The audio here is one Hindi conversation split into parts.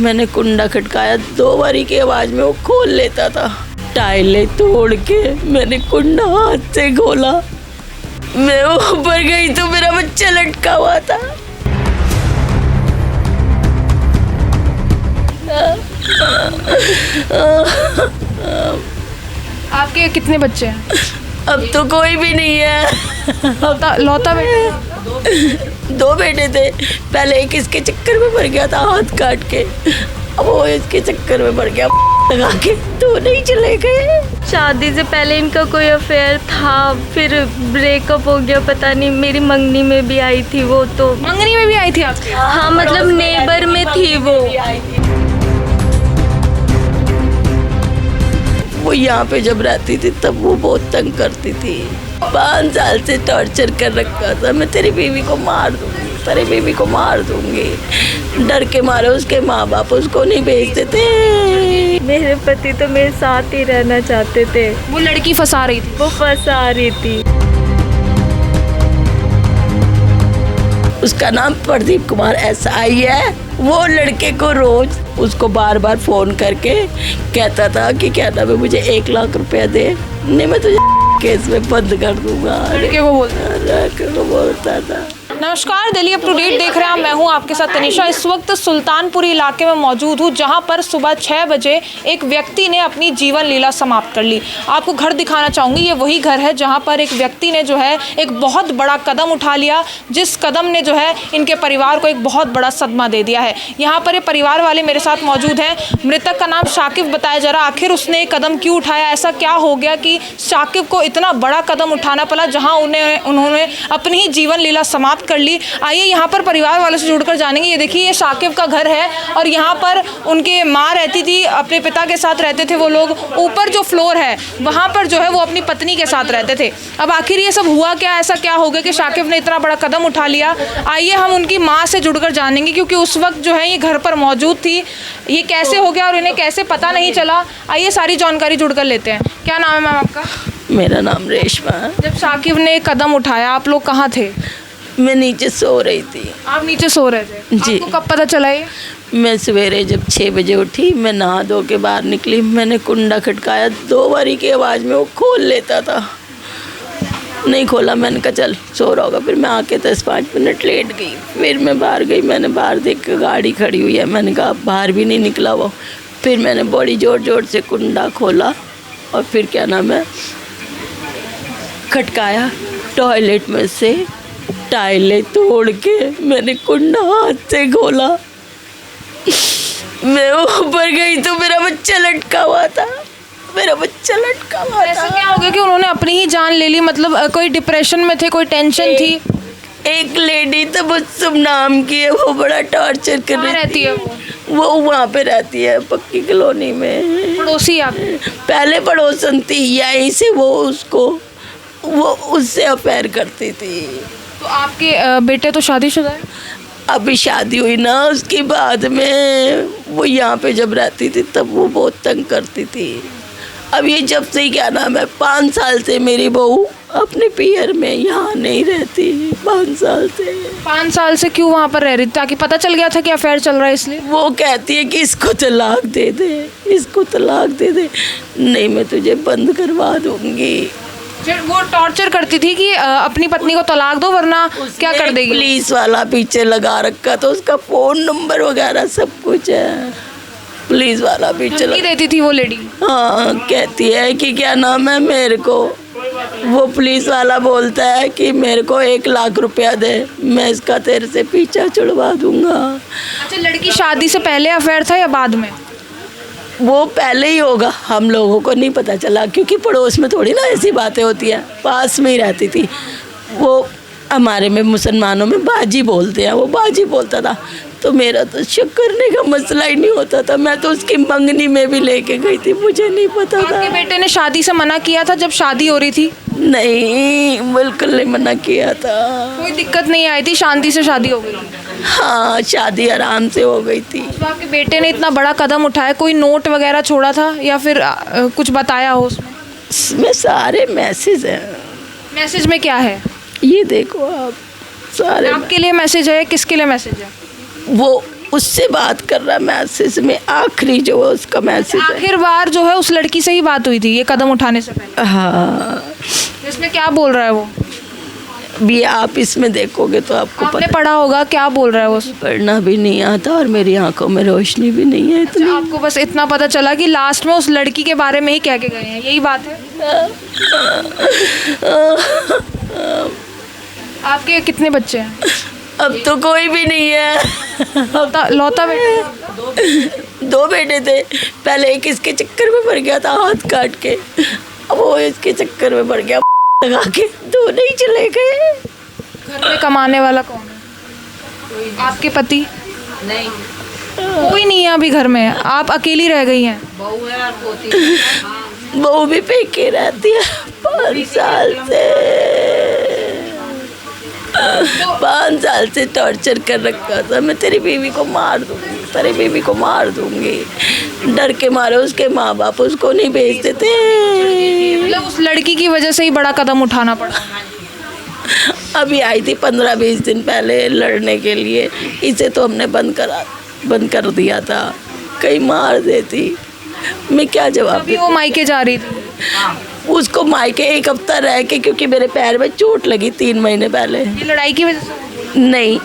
मैंने कुंडा खटकाया, 2 बारी की आवाज़ में वो खोल लेता था। टाइलें तोड़ के मैंने कुंडा हाथ से खोला, मैं ऊपर गई तो मेरा बच्चा लटका हुआ था। आपके कितने बच्चे हैं? अब तो कोई भी नहीं है। लौता बेटा? 2 बेटे थे। पहले एक इसके चक्कर में मर गया था हाथ काट के, अब वो इसके चक्कर में मर गया लगा के, तो नहीं चले गए। शादी से पहले इनका कोई अफेयर था, फिर ब्रेकअप हो गया। पता नहीं, मेरी मंगनी में भी आई थी वो। तो मंगनी में भी आई थी आपके? हाँ, मतलब नेबर में थी वो। वो यहाँ पे जब रहती थी तब वो बहुत तंग करती थी। 5 साल से टॉर्चर कर रखा था। मैं तेरी बीवी को मार दूंगी, तेरी बीवी को मार दूंगी। डर के मारे उसके माँ बाप उसको नहीं भेजते थे। मेरे पति तो मेरे साथ ही रहना चाहते थे। वो लड़की फंसा रही थी? वो फंसा रही थी। उसका नाम प्रदीप कुमार SI है। वो लड़के को रोज उसको बार बार फ़ोन करके कहता था कि क्या नाम है, मुझे 1 लाख रुपया दे, नहीं मैं तुझे केस में बंद कर दूंगा। लड़के को बोलता था। नमस्कार, दिल्ली अप टू डेट देख रहे हैं, मैं हूं आपके साथ तनिषा। इस वक्त सुल्तानपुरी इलाके में मौजूद हूं, जहां पर सुबह 6 बजे एक व्यक्ति ने अपनी जीवन लीला समाप्त कर ली। आपको घर दिखाना चाहूँगी। ये वही घर है जहां पर एक व्यक्ति ने जो है एक बहुत बड़ा कदम उठा लिया, जिस कदम ने जो है इनके परिवार को एक बहुत बड़ा सदमा दे दिया है। यहाँ पर ये परिवार वाले मेरे साथ मौजूद हैं। मृतक का नाम शाकिब बताया जा रहा। आखिर उसने कदम क्यों उठाया, ऐसा क्या हो गया कि शाकिब को इतना बड़ा कदम उठाना पड़ा, जहाँ उन्होंने अपनी ही जीवन लीला समाप्त कर ली। आइए यहाँ पर परिवार वालों से जुड़कर जानेंगे। ये देखिए, ये शाकिब का घर है और यहाँ पर उनके माँ रहती थी, अपने पिता के साथ रहते थे वो लोग। ऊपर जो फ्लोर है वहाँ पर जो है वो अपनी पत्नी के साथ रहते थे। अब आखिर ये सब हुआ क्या, ऐसा क्या हो गया कि शाकिब ने इतना बड़ा कदम उठा लिया? आइए हम उनकी माँ से जुड़कर जानेंगे, क्योंकि उस वक्त जो है ये घर पर मौजूद थी। ये कैसे हो गया और इन्हें कैसे पता नहीं चला, आइए सारी जानकारी जुड़कर लेते हैं। क्या नाम है मैम आपका? मेरा नाम रेशमा है। जब शाकिब ने कदम उठाया आप लोग कहाँ थे? मैं नीचे सो रही थी। आप नीचे सो रहे थे? जी। आपको कब पता चला ये? मैं सवेरे जब 6 बजे उठी, मैं नहा धो के बाहर निकली, मैंने कुंडा खटकाया, 2 बारी की आवाज़ में वो खोल लेता था। नहीं खोला, मैंने कहा चल सो रहा होगा। फिर मैं आके 10-5 मिनट लेट गई। फिर मैं बाहर गई, मैंने बाहर देख के गाड़ी खड़ी हुई है, मैंने कहा बाहर भी नहीं निकला वो। फिर मैंने बड़ी ज़ोर ज़ोर से कुंडा खोला और फिर क्या नाम है खटकाया। टॉयलेट में से टाइलें तोड़ के मैंने कुंडा हाथ से खोला, मैं ऊपर गई तो मेरा बच्चा लटका हुआ था। मेरा बच्चा लटका हुआ ऐसा था। क्या हो गया कि उन्होंने अपनी ही जान ले ली? मतलब कोई डिप्रेशन में थे, कोई टेंशन थी? एक लेडी तो मुझसम नाम की है, वो बड़ा टॉर्चर कर कहाँ रही रहती है वो वहाँ पे रहती है पक्की कॉलोनी में। पड़ोसी आप? पहले पड़ोसन थी, यहीं से वो उससे अफेयर करती थी। तो आपके बेटे तो शादीशुदा है? अभी शादी हुई ना, उसके बाद में वो यहाँ पे जब रहती थी तब वो बहुत तंग करती थी। अब ये जब से क्या नाम है 5 साल से मेरी बहू अपने पियर में यहाँ नहीं रहती। 5 साल से। 5 साल से क्यों वहाँ पर रह रही थी? ताकि पता चल गया था कि अफेयर चल रहा है इसलिए? वो कहती है कि इसको तलाक दे दे, इसको तलाक दे दे, नहीं मैं तुझे बंद करवा दूंगी। वो टॉर्चर करती थी कि अपनी पत्नी को तलाक दो वरना क्या कर देगी? पुलिस वाला पीछे लगा रखा तो उसका फ़ोन नंबर वगैरह सब कुछ है। पुलिस वाला पीछे देती थी वो लेडी? हाँ, कहती है कि क्या नाम है मेरे को, वो पुलिस वाला बोलता है कि मेरे को 1 लाख रुपया दे, मैं इसका तेरे से पीछा छुड़वा दूंगा। अच्छा, लड़की शादी से पहले अफेयर था या बाद में? वो पहले ही होगा, हम लोगों को नहीं पता चला, क्योंकि पड़ोस में थोड़ी ना ऐसी बातें होती हैं, पास में ही रहती थी। वो हमारे में मुसलमानों में बाजी बोलते हैं, वो बाजी बोलता था, तो मेरा तो शक करने का मसला ही नहीं होता था। मैं तो उसकी मंगनी में भी लेके गई थी, मुझे नहीं पता था। आपके बेटे ने शादी से मना किया था जब शादी हो रही थी? नहीं, बिल्कुल नहीं मना किया था। कोई दिक्कत नहीं आई थी, शांति से शादी हो गई? हाँ, शादी आराम से हो गई थी। तो आपके बेटे ने इतना बड़ा कदम उठाया, कोई नोट वगैरह छोड़ा था या फिर कुछ बताया हो उसमें? इसमें सारे मैसेज हैं। मैसेज में क्या है? ये देखो आप, सारे आपके लिए मैसेज है, किसके लिए मैसेज है? वो उससे बात कर रहा मैसेज में, आखिरी जो है उसका मैसेज है। आखिर बार जो है उस लड़की से ही बात हुई थी ये कदम उठाने से पहले? हाँ, इसमें क्या बोल रहा है वो? भी आप इसमें देखोगे तो आपको आपने पता। पढ़ा होगा, क्या बोल रहा है वो? पढ़ना भी नहीं आता और मेरी आंखों में रोशनी भी नहीं है इतनी। आपको बस इतना पता चला कि लास्ट में उस लड़की के बारे में ही कह के गए हैं, यही बात है? आपके कितने बच्चे हैं? अब तो कोई भी नहीं है। लौता बेटा? 2 बेटे थे, पहले एक इसके चक्कर में पड़ गया था हाथ काट के, अब वो इसके चक्कर में पड़ गया लगा के, 2 नहीं चले गए। घर में कमाने वाला कौन है? आपके पति? नहीं, कोई नहीं है अभी घर में, आप अकेली रह गई हैं? बहू है और पोती। बहू भी पेके रहती है 5 साल से। 5 साल से टॉर्चर कर रखा था। मैं तेरी बीवी को मार दूंगी, तेरी बीवी को मार दूंगी, डर के मारे उसके माँ बाप उसको नहीं भेजते थे। मतलब उस लड़की की वजह से ही बड़ा कदम उठाना पड़ा? अभी आई थी 15-20 दिन पहले लड़ने के लिए, इसे तो हमने बंद कर दिया था, कहीं मार देती। मैं क्या जवाब अभी वो मायके जा रही थी? उसको मायके 1 हफ्ता रह के, क्योंकि मेरे पैर में चोट लगी 3 महीने पहले। ये लड़ाई की वजह से? नहीं,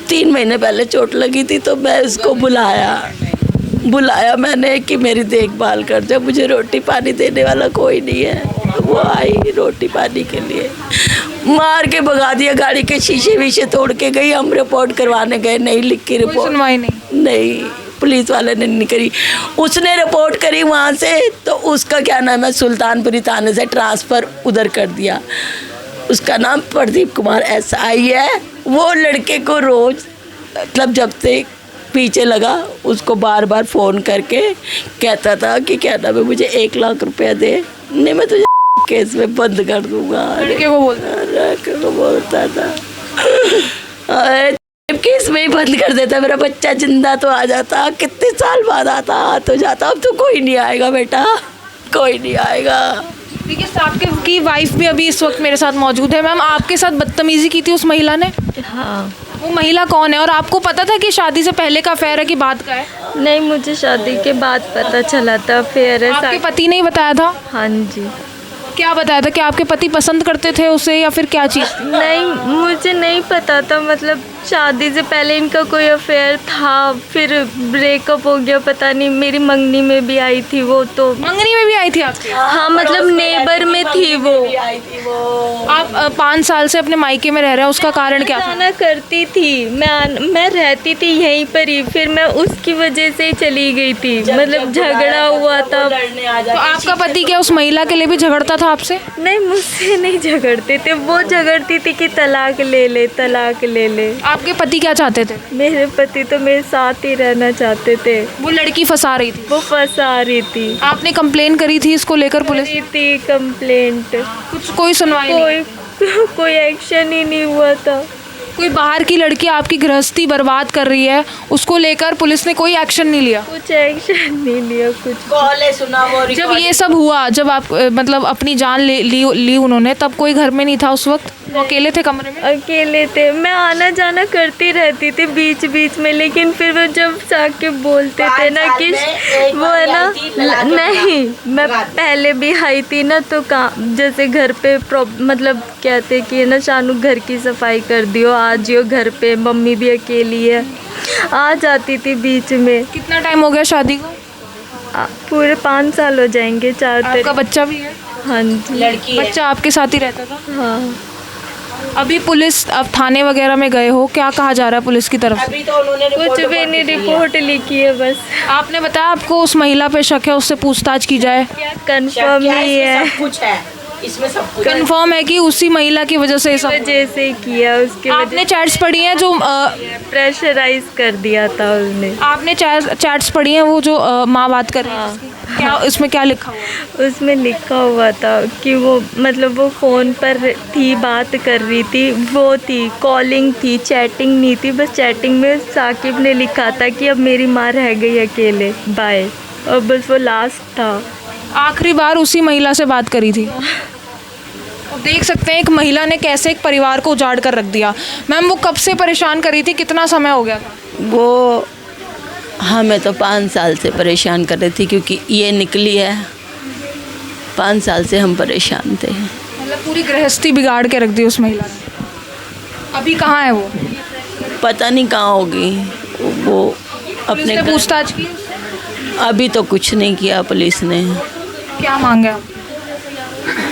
3 महीने पहले चोट लगी थी तो मैं उसको बुलाया मैंने कि मेरी देखभाल कर, जब मुझे रोटी पानी देने वाला कोई नहीं है। वो आई रोटी पानी के लिए, मार के भगा दिया, गाड़ी के शीशे वीशे तोड़ के गई। हम रिपोर्ट करवाने गए, नहीं लिखी कोई रिपोर्ट, सुनवाई नहीं? पुलिस वाले ने नहीं करी। उसने रिपोर्ट करी वहाँ से, तो उसका क्या नाम है, सुल्तानपुरी थाने से ट्रांसफ़र उधर कर दिया। उसका नाम प्रदीप कुमार SI है। वो लड़के को रोज़, मतलब जब से पीछे लगा, उसको बार बार फ़ोन करके कहता था कि क्या नाम है, मुझे 1 लाख रुपया दे, नहीं मैं तुझे केस में बंद कर दूँगा। लड़के को बोलता था केस में ही बंद कर देता, मेरा बच्चा जिंदा तो आ जाता, कितने साल बाद आता तो जाता। अब तो कोई नहीं आएगा बेटा, कोई नहीं आएगा। देखिए, आपके की वाइफ भी अभी इस वक्त मेरे साथ मौजूद है। मैम, आपके साथ बदतमीजी की थी उस महिला ने? हाँ। वो महिला कौन है और आपको पता था कि शादी से पहले का अफेयर है कि बाद का है? नहीं, मुझे शादी के बाद पता चला था फिर। आपके पति ने ही बताया था? हाँ जी। क्या बताया था कि आपके पति पसंद करते थे उसे या फिर क्या चीज़? नहीं, मुझे नहीं पता था, मतलब शादी से पहले इनका कोई अफेयर था, फिर ब्रेकअप हो गया। पता नहीं, मेरी मंगनी में भी आई थी वो। तो मंगनी में भी आई थी आपकी? हाँ, मतलब नेबर में थी वो। आप 5 साल से अपने मायके में रह रहे हैं, उसका कारण क्या था? आना करती थी, मैं रहती थी यहीं पर ही, फिर मैं उसकी वजह से ही चली गई थी। मतलब झगड़ा हुआ था। तो आपका पति क्या उस महिला के लिए भी झगड़ता था आपसे? नहीं, मुझसे नहीं झगड़ते थे, वो झगड़ती थी कि तलाक ले ले, तलाक ले ले। आपके पति क्या चाहते थे? मेरे पति तो मेरे साथ ही रहना चाहते थे। वो लड़की फंसा रही थी? वो फंसा रही थी। आपने कंप्लेन करी थी इसको लेकर पुलिस? करी थी कंप्लेंट, कोई सुनवाई नहीं? कोई एक्शन ही नहीं हुआ था। कोई बाहर की लड़की आपकी गृहस्थी बर्बाद कर रही है, उसको लेकर पुलिस ने कोई एक्शन नहीं लिया? कुछ एक्शन नहीं लिया, कुछ। कॉल सुना वो जब ये सब हुआ, जब आप मतलब अपनी जान ली उन्होंने, तब कोई घर में नहीं था उस वक्त? वो अकेले थे कमरे में? अकेले थे। मैं आना जाना करती रहती थी बीच बीच में, लेकिन फिर वो जब जाके बोलते थे ना कि वो है ना, नहीं, मैं पहले भी आई थी ना, तो जैसे घर पे मतलब कहते कि ना शानू घर की सफाई कर दियो, आ जियो घर पे, मम्मी भी अकेली है, आ जाती थी बीच में। कितना टाइम हो गया शादी को? पूरे 5 साल हो जाएंगे। 4 आपका बच्चा भी है? हाँ जी। लड़की है। बच्चा आपके साथ ही रहता था? हाँ। अभी पुलिस, अब थाने वगैरह में गए हो, क्या कहा जा रहा है पुलिस की तरफ से? अभी तो उन्होंने कुछ भी नहीं, रिपोर्ट लिखी है बस। आपने बताया आपको उस महिला पे शक है, उससे पूछताछ की जाए? कंफर्म ही है, सब कुछ है इसमें, सब कुछ कंफर्म है कि उसी महिला की वजह से ये सब? वजह से किया, उसके आपने चैट्स पढ़ी हैं जो प्रेशराइज कर दिया था उसने। आपने चैट्स पढ़ी हैं वो जो माँ बात कर रही है जिसकी? क्या इसमें क्या लिखा हुआ? उसमें लिखा हुआ था कि वो मतलब वो फ़ोन पर थी, बात कर रही थी, वो थी कॉलिंग थी, चैटिंग नहीं थी। बस चैटिंग में साकिब ने लिखा था कि अब मेरी माँ रह गई अकेले, बाय, और बस वो लास्ट था। आखिरी बार उसी महिला से बात करी थी? देख सकते हैं एक महिला ने कैसे एक परिवार को उजाड़ कर रख दिया। मैम, वो कब से परेशान कर रही थी, कितना समय हो गया था? वो हाँ, मैं तो 5 साल से परेशान कर रही थी क्योंकि ये निकली है। 5 साल से हम परेशान थे। मतलब पूरी गृहस्थी बिगाड़ के रख दी उस महिला ने। अभी कहाँ है वो? पता नहीं कहाँ होगी वो। पुलिस अपने ने घर- पूछताछ की? अभी तो कुछ नहीं किया पुलिस ने। क्या मांगे आप?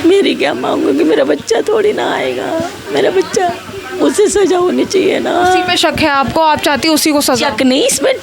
मेरी क्या मांगूंगी, मेरा बच्चा थोड़ी ना आएगा। मेरा बच्चा, उसे सजा होनी चाहिए ना। उसी पे शक है आपको, आप चाहती हो उसी को सजा? शक नहीं, इसमें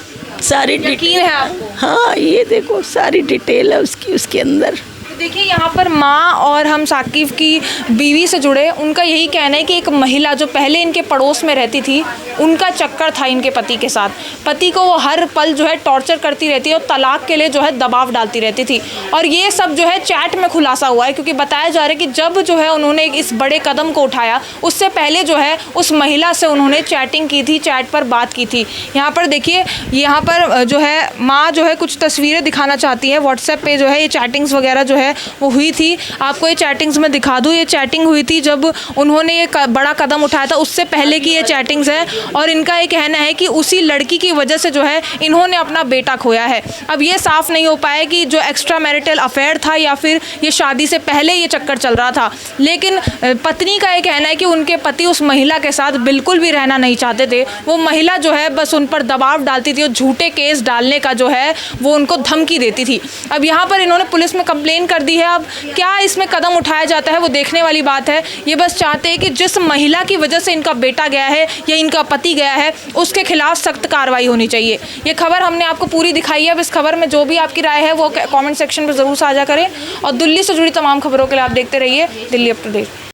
सारी यकीन है आपको? हाँ, ये देखो सारी डिटेल है उसकी, उसके अंदर। देखिए यहाँ पर माँ और हम साकिब की बीवी से जुड़े, उनका यही कहना है कि एक महिला जो पहले इनके पड़ोस में रहती थी, उनका चक्कर था इनके पति के साथ। पति को वो हर पल जो है टॉर्चर करती रहती है और तलाक के लिए जो है दबाव डालती रहती थी। और ये सब जो है चैट में खुलासा हुआ है, क्योंकि बताया जा रहा है कि जब जो है उन्होंने इस बड़े कदम को उठाया, उससे पहले जो है उस महिला से उन्होंने चैटिंग की थी, चैट पर बात की थी। यहाँ पर देखिए, यहाँ पर जो है माँ जो है कुछ तस्वीरें दिखाना चाहती है। व्हाट्सएप पे जो है ये चैटिंग्स वगैरह जो है वो हुई थी। आपको ये चैटिंग्स में दिखा दूँ। ये चैटिंग हुई थी जब उन्होंने ये बड़ा कदम उठाया था, उससे पहले की ये चैटिंग्स है। और इनका ये कहना है कि उसी लड़की की वजह से जो है इन्होंने अपना बेटा खोया है। अब ये साफ नहीं हो पाया कि जो एक्स्ट्रा मैरिटल अफेयर था या फिर ये शादी से पहले ये चक्कर चल रहा था। लेकिन पत्नी का ये कहना है कि उनके पति उस महिला के साथ बिल्कुल भी रहना नहीं चाहते थे। वो महिला जो है बस उन पर दबाव डालती थी और झूठे केस डालने का जो है वो उनको धमकी देती थी। अब यहाँ पर इन्होंने पुलिस में कंप्लेन कर दी है। अब क्या इसमें कदम उठाया जाता है वो देखने वाली बात है। ये बस चाहते हैं कि जिस महिला की वजह से इनका बेटा गया है या इनका पति गया है, उसके खिलाफ सख्त कार्रवाई होनी चाहिए। ये खबर हमने आपको पूरी दिखाई है। अब इस खबर में जो भी आपकी राय है वो कमेंट सेक्शन पर ज़रूर साझा करें। और दिल्ली से जुड़ी तमाम खबरों के लिए आप देखते रहिए दिल्ली अप टू डेट।